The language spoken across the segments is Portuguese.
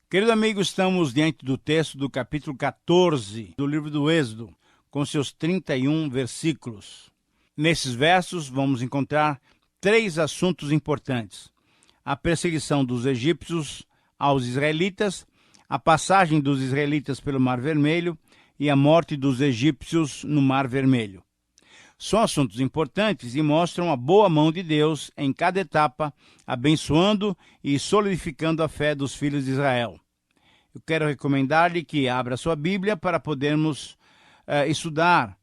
Querido amigo, estamos diante do texto do capítulo 14 do livro do Êxodo, com seus 31 versículos. Nesses versos vamos encontrar três assuntos importantes: a perseguição dos egípcios aos israelitas, a passagem dos israelitas pelo Mar Vermelho e a morte dos egípcios no Mar Vermelho. São assuntos importantes e mostram a boa mão de Deus em cada etapa, abençoando e solidificando a fé dos filhos de Israel. Eu quero recomendar-lhe que abra sua Bíblia para podermos estudar.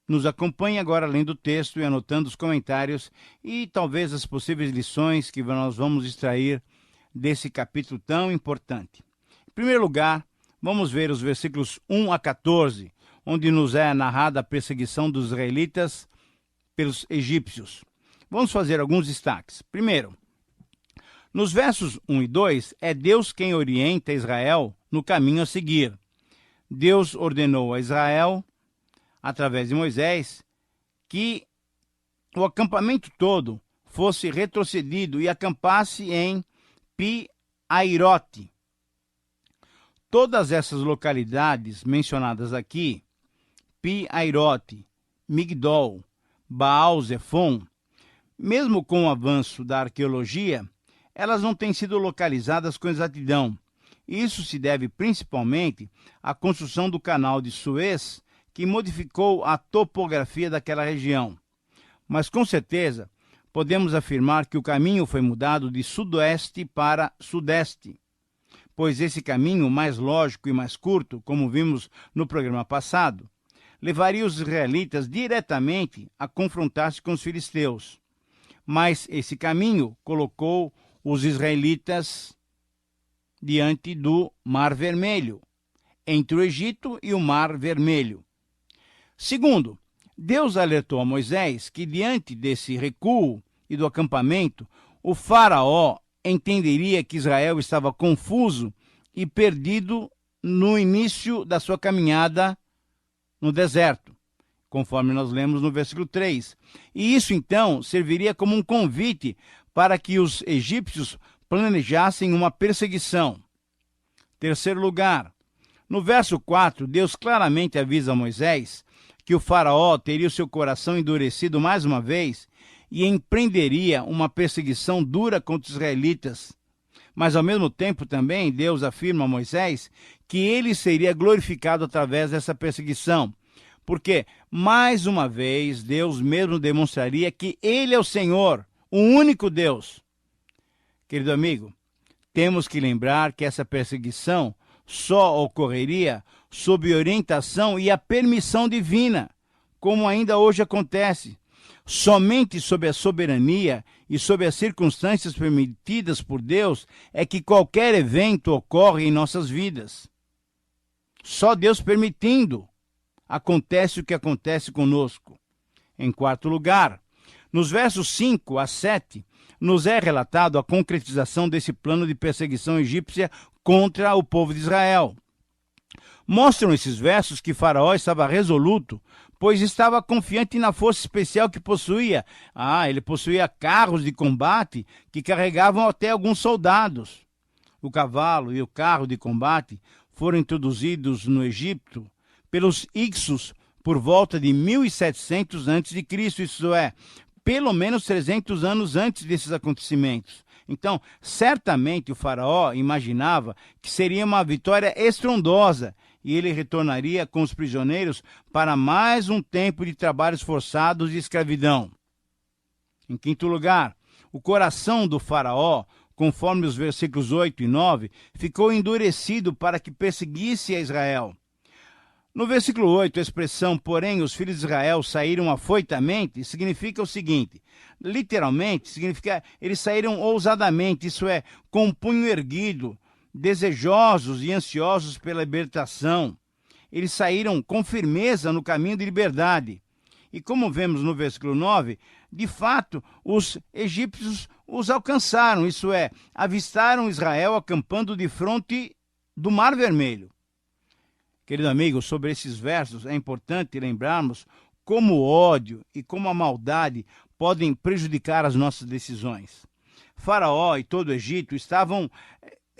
Nos acompanhe agora além do texto e anotando os comentários e talvez as possíveis lições que nós vamos extrair desse capítulo tão importante. Em primeiro lugar, vamos ver os versículos 1 a 14, onde nos é narrada a perseguição dos israelitas pelos egípcios. Vamos fazer alguns destaques. Primeiro, nos versos 1 e 2, é Deus quem orienta Israel no caminho a seguir. Deus ordenou a Israel, através de Moisés, que o acampamento todo fosse retrocedido e acampasse em Pi-Hairote. Todas essas localidades mencionadas aqui, Pi-Hairote, Migdol, Baal-Zephon, mesmo com o avanço da arqueologia, elas não têm sido localizadas com exatidão. Isso se deve principalmente à construção do canal de Suez, que modificou a topografia daquela região. Mas com certeza podemos afirmar que o caminho foi mudado de sudoeste para sudeste, pois esse caminho mais lógico e mais curto, como vimos no programa passado, levaria os israelitas diretamente a confrontar-se com os filisteus. Mas esse caminho colocou os israelitas diante do Mar Vermelho, entre o Egito e o Mar Vermelho. Segundo, Deus alertou a Moisés que diante desse recuo e do acampamento, o faraó entenderia que Israel estava confuso e perdido no início da sua caminhada no deserto, conforme nós lemos no versículo 3. E isso, então, serviria como um convite para que os egípcios planejassem uma perseguição. Terceiro lugar, no verso 4, Deus claramente avisa a Moisés que o faraó teria o seu coração endurecido mais uma vez e empreenderia uma perseguição dura contra os israelitas. Mas, ao mesmo tempo, também, Deus afirma a Moisés que ele seria glorificado através dessa perseguição, porque, mais uma vez, Deus mesmo demonstraria que ele é o Senhor, o único Deus. Querido amigo, temos que lembrar que essa perseguição só ocorreria sob orientação e a permissão divina, como ainda hoje acontece. Somente sob a soberania e sob as circunstâncias permitidas por Deus é que qualquer evento ocorre em nossas vidas. Só Deus permitindo acontece o que acontece conosco. Em quarto lugar, nos versos 5 a 7, nos é relatado a concretização desse plano de perseguição egípcia contra o povo de Israel. Mostram esses versos que Faraó estava resoluto, pois estava confiante na força especial que possuía. Ele possuía carros de combate que carregavam até alguns soldados. O cavalo e o carro de combate foram introduzidos no Egito pelos Hicsos por volta de 1700 a.C., isso é, pelo menos 300 anos antes desses acontecimentos. Então, certamente o faraó imaginava que seria uma vitória estrondosa e ele retornaria com os prisioneiros para mais um tempo de trabalhos forçados e escravidão. Em quinto lugar, o coração do faraó, conforme os versículos 8 e 9, ficou endurecido para que perseguisse a Israel. No versículo 8, a expressão, porém, os filhos de Israel saíram afoitamente, significa o seguinte, literalmente, significa eles saíram ousadamente, isso é, com o punho erguido, desejosos e ansiosos pela libertação. Eles saíram com firmeza no caminho de liberdade. E como vemos no versículo 9, de fato, os egípcios os alcançaram, isso é, avistaram Israel acampando de frente do Mar Vermelho. Querido amigo, sobre esses versos é importante lembrarmos como o ódio e como a maldade podem prejudicar as nossas decisões. Faraó e todo o Egito estavam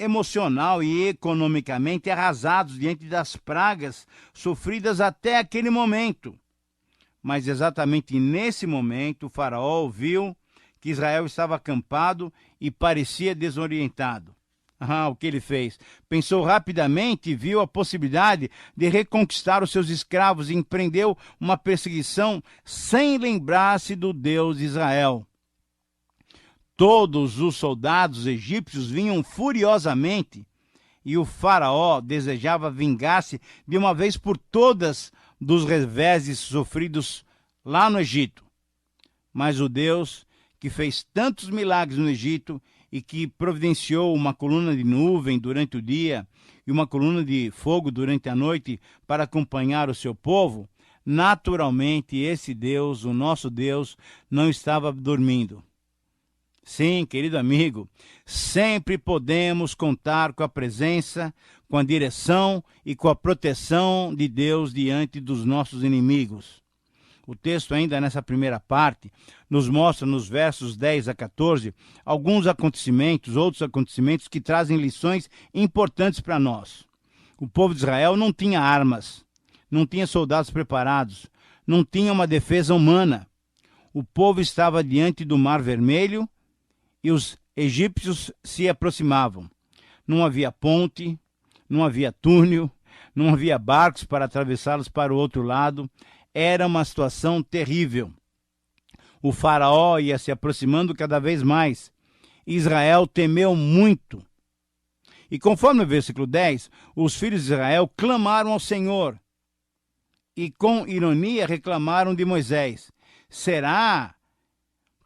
emocional e economicamente arrasados diante das pragas sofridas até aquele momento. Mas exatamente nesse momento, o faraó viu que Israel estava acampado e parecia desorientado. O que ele fez? Pensou rapidamente e viu a possibilidade de reconquistar os seus escravos e empreendeu uma perseguição sem lembrar-se do Deus de Israel. Todos os soldados egípcios vinham furiosamente e o faraó desejava vingar-se de uma vez por todas dos reveses sofridos lá no Egito. Mas o Deus que fez tantos milagres no Egito e que providenciou uma coluna de nuvem durante o dia e uma coluna de fogo durante a noite para acompanhar o seu povo, naturalmente esse Deus, o nosso Deus, não estava dormindo. Sim, querido amigo, sempre podemos contar com a presença, com a direção e com a proteção de Deus diante dos nossos inimigos. O texto, ainda nessa primeira parte, nos mostra nos versos 10 a 14 alguns acontecimentos, outros acontecimentos que trazem lições importantes para nós. O povo de Israel não tinha armas, não tinha soldados preparados, não tinha uma defesa humana. O povo estava diante do Mar Vermelho e os egípcios se aproximavam. Não havia ponte, não havia túnel, não havia barcos para atravessá-los para o outro lado. Era uma situação terrível. O faraó ia se aproximando cada vez mais. Israel temeu muito. E conforme o versículo 10, os filhos de Israel clamaram ao Senhor. E com ironia reclamaram de Moisés. Será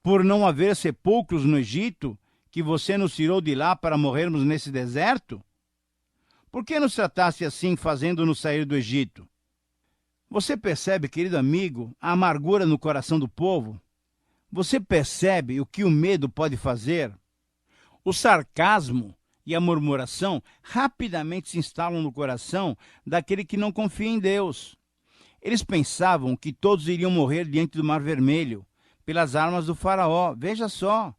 por não haver sepulcros no Egito que você nos tirou de lá para morrermos nesse deserto? Por que nos trataste assim, fazendo-nos sair do Egito? Você percebe, querido amigo, a amargura no coração do povo? Você percebe o que o medo pode fazer? O sarcasmo e a murmuração rapidamente se instalam no coração daquele que não confia em Deus. Eles pensavam que todos iriam morrer diante do Mar Vermelho, pelas armas do faraó. Veja só.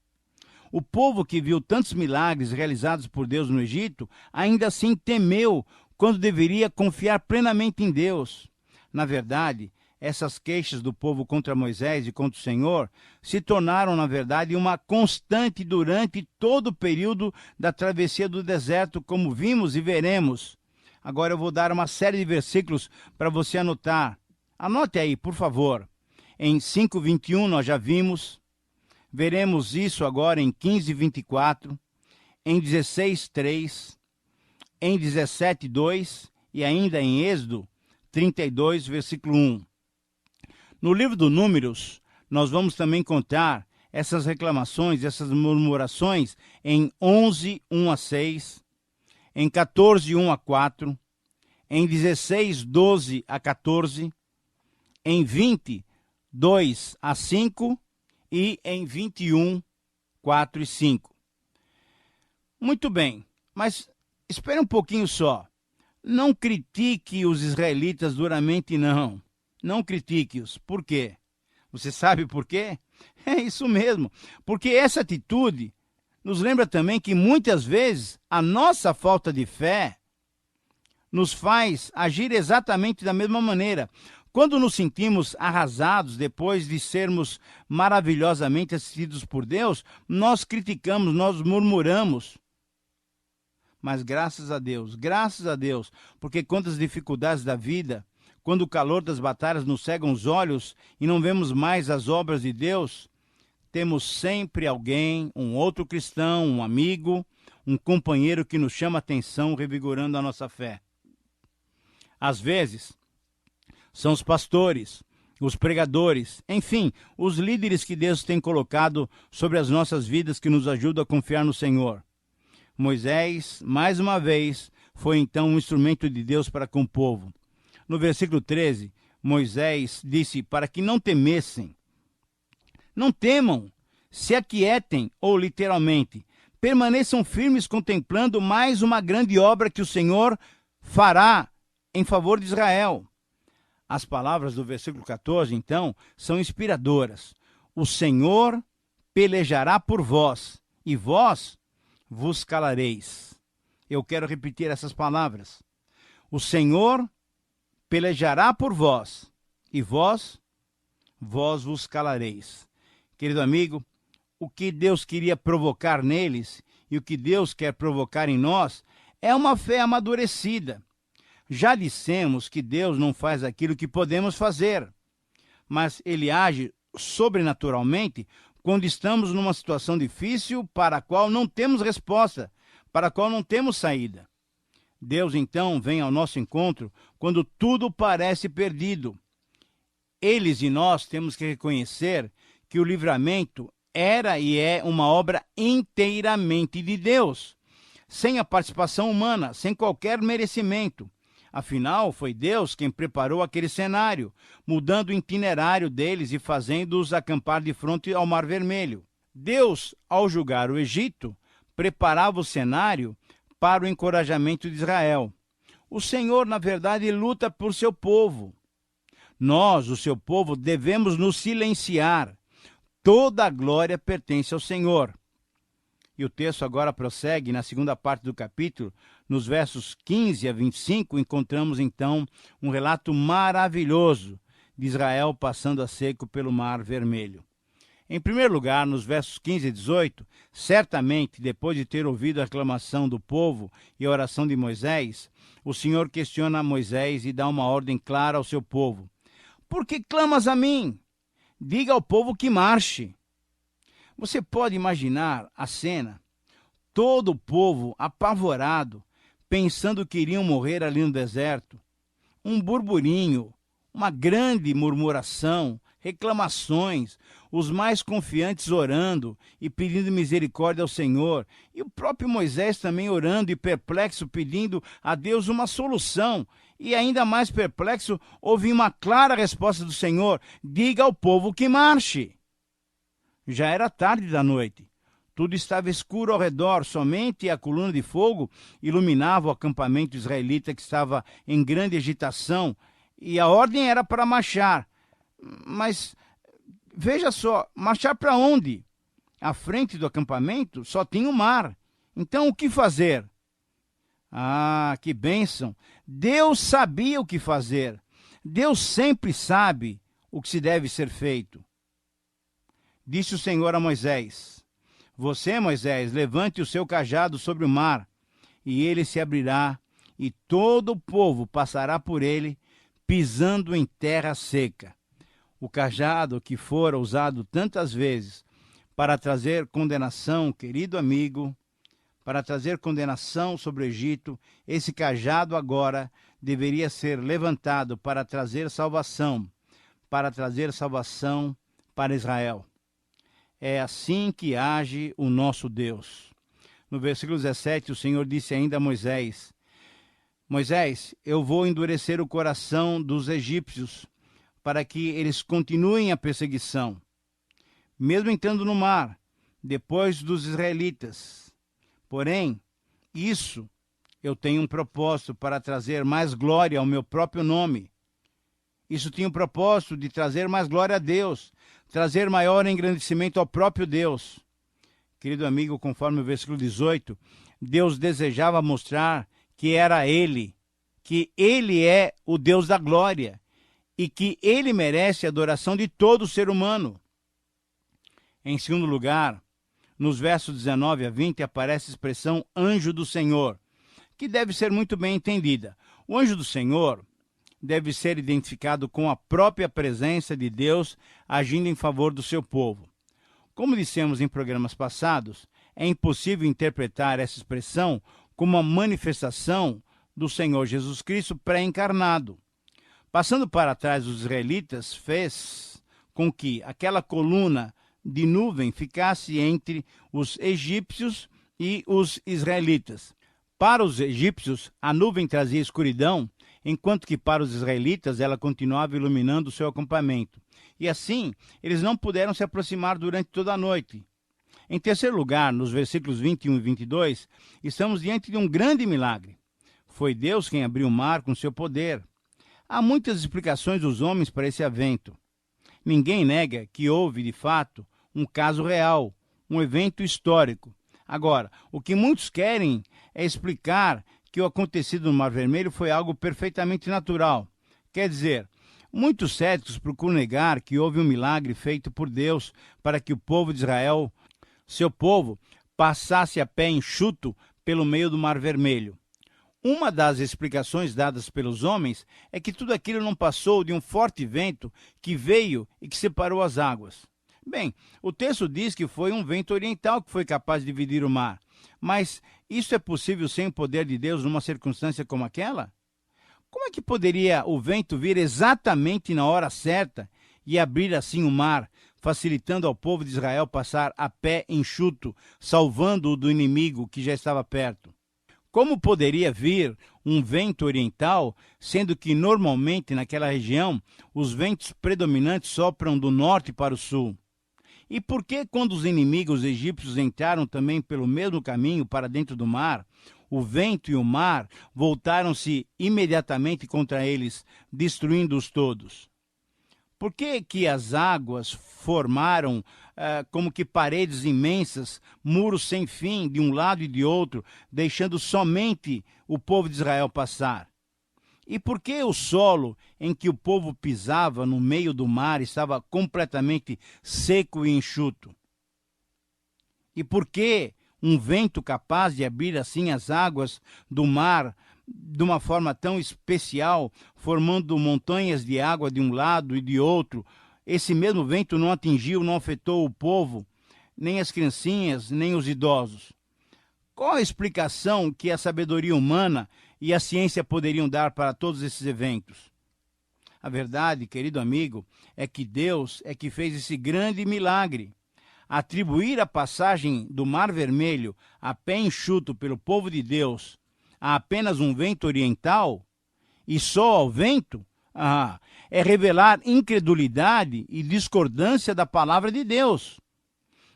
O povo que viu tantos milagres realizados por Deus no Egito, ainda assim temeu quando deveria confiar plenamente em Deus. Na verdade, essas queixas do povo contra Moisés e contra o Senhor se tornaram, na verdade, uma constante durante todo o período da travessia do deserto, como vimos e veremos. Agora eu vou dar uma série de versículos para você anotar. Anote aí, por favor. Em 5:21 nós já vimos. Veremos isso agora em 15:24, em 16:3, em 17:2 e ainda em Êxodo 32, versículo 1. No livro do Números, nós vamos também contar essas reclamações, essas murmurações em 11, 1 a 6, em 14, 1 a 4, em 16, 12 a 14, em 20, 2 a 5 e em 21, 4 e 5. Muito bem, mas espere um pouquinho só. Não critique os israelitas duramente, não. Não critique-os. Por quê? Você sabe por quê? É isso mesmo. Porque essa atitude nos lembra também que muitas vezes a nossa falta de fé nos faz agir exatamente da mesma maneira. Quando nos sentimos arrasados depois de sermos maravilhosamente assistidos por Deus, nós criticamos, nós murmuramos. Mas graças a Deus, porque quando as dificuldades da vida, quando o calor das batalhas nos cegam os olhos e não vemos mais as obras de Deus, temos sempre alguém, um outro cristão, um amigo, um companheiro que nos chama a atenção, revigorando a nossa fé. Às vezes, são os pastores, os pregadores, enfim, os líderes que Deus tem colocado sobre as nossas vidas que nos ajudam a confiar no Senhor. Moisés, mais uma vez, foi então um instrumento de Deus para com o povo. No versículo 13, Moisés disse para que não temessem. Não temam, se aquietem, ou literalmente, permaneçam firmes contemplando mais uma grande obra que o Senhor fará em favor de Israel. As palavras do versículo 14, então, são inspiradoras. O Senhor pelejará por vós, e vós vos calareis. Eu quero repetir essas palavras. O Senhor pelejará por vós, e vós vos calareis. Querido amigo, o que Deus queria provocar neles e o que Deus quer provocar em nós é uma fé amadurecida. Já dissemos que Deus não faz aquilo que podemos fazer, mas Ele age sobrenaturalmente quando estamos numa situação difícil para a qual não temos resposta, para a qual não temos saída. Deus, então, vem ao nosso encontro quando tudo parece perdido. Eles e nós temos que reconhecer que o livramento era e é uma obra inteiramente de Deus, sem a participação humana, sem qualquer merecimento. Afinal, foi Deus quem preparou aquele cenário, mudando o itinerário deles e fazendo-os acampar de frente ao Mar Vermelho. Deus, ao julgar o Egito, preparava o cenário para o encorajamento de Israel. O Senhor, na verdade, luta por seu povo. Nós, o seu povo, devemos nos silenciar. Toda a glória pertence ao Senhor. E o texto agora prossegue na segunda parte do capítulo, nos versos 15 a 25, encontramos então um relato maravilhoso de Israel passando a seco pelo Mar Vermelho. Em primeiro lugar, nos versos 15 e 18, certamente, depois de ter ouvido a reclamação do povo e a oração de Moisés, o Senhor questiona Moisés e dá uma ordem clara ao seu povo. Por que clamas a mim? Diga ao povo que marche. Você pode imaginar a cena? Todo o povo apavorado, pensando que iriam morrer ali no deserto. Um burburinho, uma grande murmuração, reclamações, os mais confiantes orando e pedindo misericórdia ao Senhor, e o próprio Moisés também orando e perplexo, pedindo a Deus uma solução. E ainda mais perplexo, ouvi uma clara resposta do Senhor: diga ao povo que marche. Já era tarde da noite. Tudo estava escuro ao redor, somente a coluna de fogo iluminava o acampamento israelita que estava em grande agitação, e a ordem era para marchar. Mas, veja só, marchar para onde? À frente do acampamento só tinha o mar. Então, o que fazer? Ah, que bênção! Deus sabia o que fazer. Deus sempre sabe o que se deve ser feito. Disse o Senhor a Moisés: você, Moisés, levante o seu cajado sobre o mar, e ele se abrirá, e todo o povo passará por ele, pisando em terra seca. O cajado que fora usado tantas vezes para trazer condenação, querido amigo, para trazer condenação sobre o Egito, esse cajado agora deveria ser levantado para trazer salvação para Israel. É assim que age o nosso Deus. No versículo 17, o Senhor disse ainda a Moisés: Moisés, eu vou endurecer o coração dos egípcios para que eles continuem a perseguição, mesmo entrando no mar, depois dos israelitas. Porém, isso eu tenho um propósito para trazer mais glória ao meu próprio nome. Isso tinha o propósito de trazer mais glória a Deus, trazer maior engrandecimento ao próprio Deus. Querido amigo, conforme o versículo 18, Deus desejava mostrar que era Ele, que Ele é o Deus da glória e que Ele merece a adoração de todo ser humano. Em segundo lugar, nos versos 19 a 20 aparece a expressão anjo do Senhor, que deve ser muito bem entendida. O anjo do Senhor deve ser identificado com a própria presença de Deus agindo em favor do seu povo. Como dissemos em programas passados, é impossível interpretar essa expressão como uma manifestação do Senhor Jesus Cristo pré-encarnado. Passando para trás dos israelitas, fez com que aquela coluna de nuvem ficasse entre os egípcios e os israelitas. Para os egípcios, a nuvem trazia escuridão, enquanto que para os israelitas ela continuava iluminando o seu acampamento. E assim, eles não puderam se aproximar durante toda a noite. Em terceiro lugar, nos versículos 21 e 22, estamos diante de um grande milagre. Foi Deus quem abriu o mar com seu poder. Há muitas explicações dos homens para esse evento. Ninguém nega que houve, de fato, um caso real, um evento histórico. Agora, o que muitos querem é explicar que o acontecido no Mar Vermelho foi algo perfeitamente natural. Quer dizer, muitos céticos procuram negar que houve um milagre feito por Deus para que o povo de Israel, seu povo, passasse a pé enxuto pelo meio do Mar Vermelho. Uma das explicações dadas pelos homens é que tudo aquilo não passou de um forte vento que veio e que separou as águas. Bem, o texto diz que foi um vento oriental que foi capaz de dividir o mar. Mas isso é possível sem o poder de Deus numa circunstância como aquela? Como é que poderia o vento vir exatamente na hora certa e abrir assim o mar, facilitando ao povo de Israel passar a pé enxuto, salvando-o do inimigo que já estava perto? Como poderia vir um vento oriental, sendo que normalmente naquela região os ventos predominantes sopram do norte para o sul? E por que, quando os inimigos egípcios entraram também pelo mesmo caminho para dentro do mar, o vento e o mar voltaram-se imediatamente contra eles, destruindo-os todos? Por que as águas formaram como que paredes imensas, muros sem fim de um lado e de outro, deixando somente o povo de Israel passar? E por que o solo em que o povo pisava no meio do mar estava completamente seco e enxuto? E por que um vento capaz de abrir assim as águas do mar de uma forma tão especial, formando montanhas de água de um lado e de outro, esse mesmo vento não atingiu, não afetou o povo, nem as criancinhas, nem os idosos? Qual a explicação que a sabedoria humana e a ciência poderiam dar para todos esses eventos? A verdade, querido amigo, é que Deus é que fez esse grande milagre. Atribuir a passagem do Mar Vermelho a pé enxuto pelo povo de Deus a apenas um vento oriental e só ao vento, é revelar incredulidade e discordância da palavra de Deus.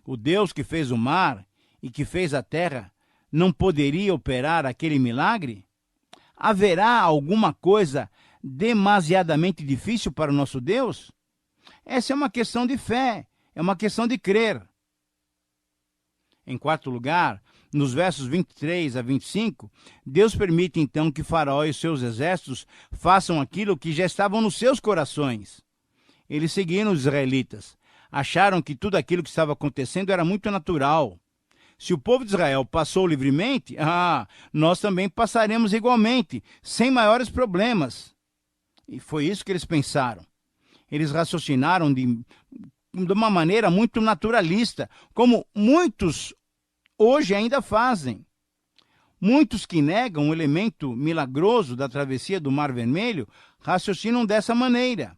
O Deus que fez o mar e que fez a terra não poderia operar aquele milagre? Haverá alguma coisa demasiadamente difícil para o nosso Deus? Essa é uma questão de fé, é uma questão de crer. Em quarto lugar, nos versos 23 a 25, Deus permite então que Faraó e os seus exércitos façam aquilo que já estavam nos seus corações. Eles seguiram os israelitas, acharam que tudo aquilo que estava acontecendo era muito natural. Se o povo de Israel passou livremente, nós também passaremos igualmente, sem maiores problemas. E foi isso que eles pensaram. Eles raciocinaram de uma maneira muito naturalista, como muitos hoje ainda fazem. Muitos que negam o elemento milagroso da travessia do Mar Vermelho raciocinam dessa maneira.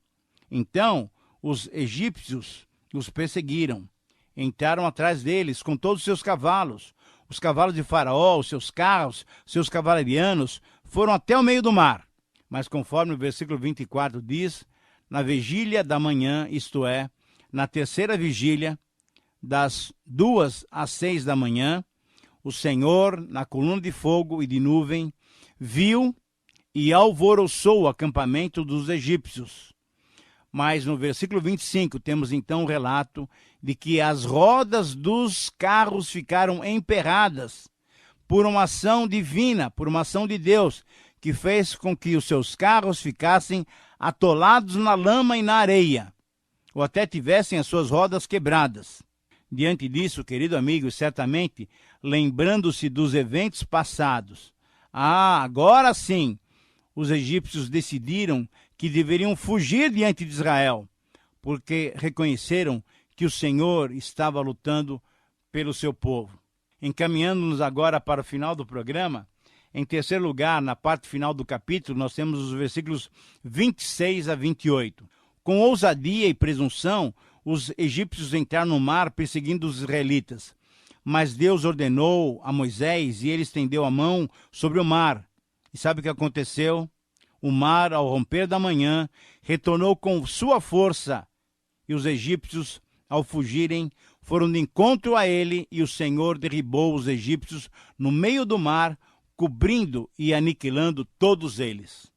Então, os egípcios os perseguiram. Entraram atrás deles com todos os seus cavalos. Os cavalos de Faraó, os seus carros, seus cavalarianos, foram até o meio do mar. Mas conforme o versículo 24 diz, na vigília da manhã, isto é, na terceira vigília, das 2 às 6 da manhã, o Senhor, na coluna de fogo e de nuvem, viu e alvoroçou o acampamento dos egípcios. Mas no versículo 25 temos então o relato de que as rodas dos carros ficaram emperradas por uma ação divina, por uma ação de Deus, que fez com que os seus carros ficassem atolados na lama e na areia, ou até tivessem as suas rodas quebradas. Diante disso, querido amigo, certamente lembrando-se dos eventos passados, agora sim, os egípcios decidiram que deveriam fugir diante de Israel, porque reconheceram que o Senhor estava lutando pelo seu povo. Encaminhando-nos agora para o final do programa, em terceiro lugar, na parte final do capítulo, nós temos os versículos 26 a 28. Com ousadia e presunção, os egípcios entraram no mar perseguindo os israelitas. Mas Deus ordenou a Moisés e ele estendeu a mão sobre o mar. E sabe o que aconteceu? O mar, ao romper da manhã, retornou com sua força. E os egípcios, ao fugirem, foram de encontro a ele, e o Senhor derribou os egípcios no meio do mar, cobrindo e aniquilando todos eles.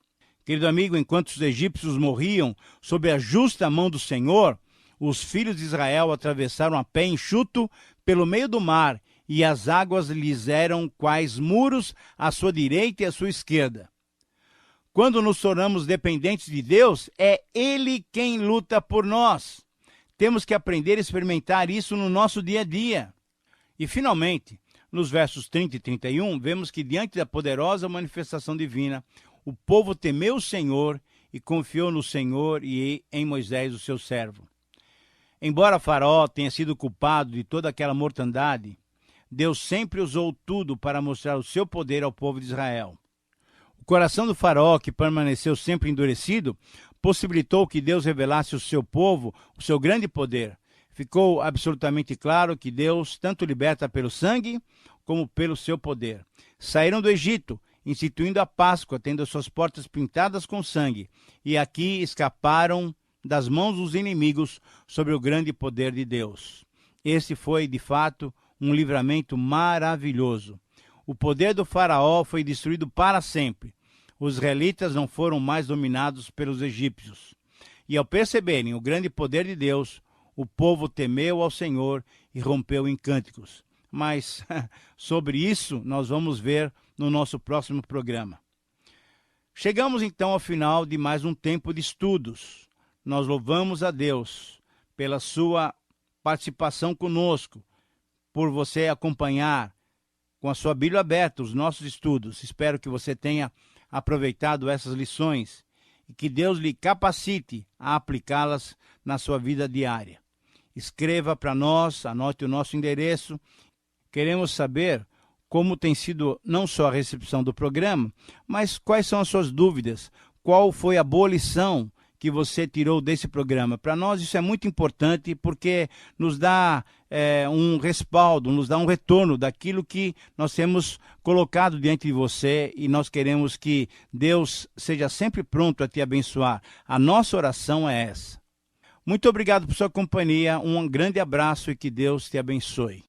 Querido amigo, enquanto os egípcios morriam sob a justa mão do Senhor, os filhos de Israel atravessaram a pé enxuto pelo meio do mar e as águas lhes eram quais muros à sua direita e à sua esquerda. Quando nos tornamos dependentes de Deus, é Ele quem luta por nós. Temos que aprender a experimentar isso no nosso dia a dia. E, finalmente, nos versos 30 e 31, vemos que, diante da poderosa manifestação divina, o povo temeu o Senhor e confiou no Senhor e em Moisés, o seu servo. Embora Faraó tenha sido culpado de toda aquela mortandade, Deus sempre usou tudo para mostrar o seu poder ao povo de Israel. O coração do Faraó, que permaneceu sempre endurecido, possibilitou que Deus revelasse ao seu povo o seu grande poder. Ficou absolutamente claro que Deus tanto liberta pelo sangue como pelo seu poder. Saíram do Egito, instituindo a Páscoa, tendo as suas portas pintadas com sangue, e aqui escaparam das mãos dos inimigos sob o grande poder de Deus. Esse foi, de fato, um livramento maravilhoso. O poder do Faraó foi destruído para sempre. Os israelitas não foram mais dominados pelos egípcios. E ao perceberem o grande poder de Deus, o povo temeu ao Senhor e rompeu em cânticos. Mas sobre isso nós vamos ver no nosso próximo programa. Chegamos então ao final de mais um tempo de estudos. Nós louvamos a Deus pela sua participação conosco, por você acompanhar com a sua Bíblia aberta os nossos estudos. Espero que você tenha aproveitado essas lições e que Deus lhe capacite a aplicá-las na sua vida diária. Escreva para nós, anote o nosso endereço. Queremos saber como tem sido não só a recepção do programa, mas quais são as suas dúvidas, qual foi a boa lição que você tirou desse programa. Para nós isso é muito importante porque nos dá um respaldo, nos dá um retorno daquilo que nós temos colocado diante de você e nós queremos que Deus seja sempre pronto a te abençoar. A nossa oração é essa. Muito obrigado por sua companhia, um grande abraço e que Deus te abençoe.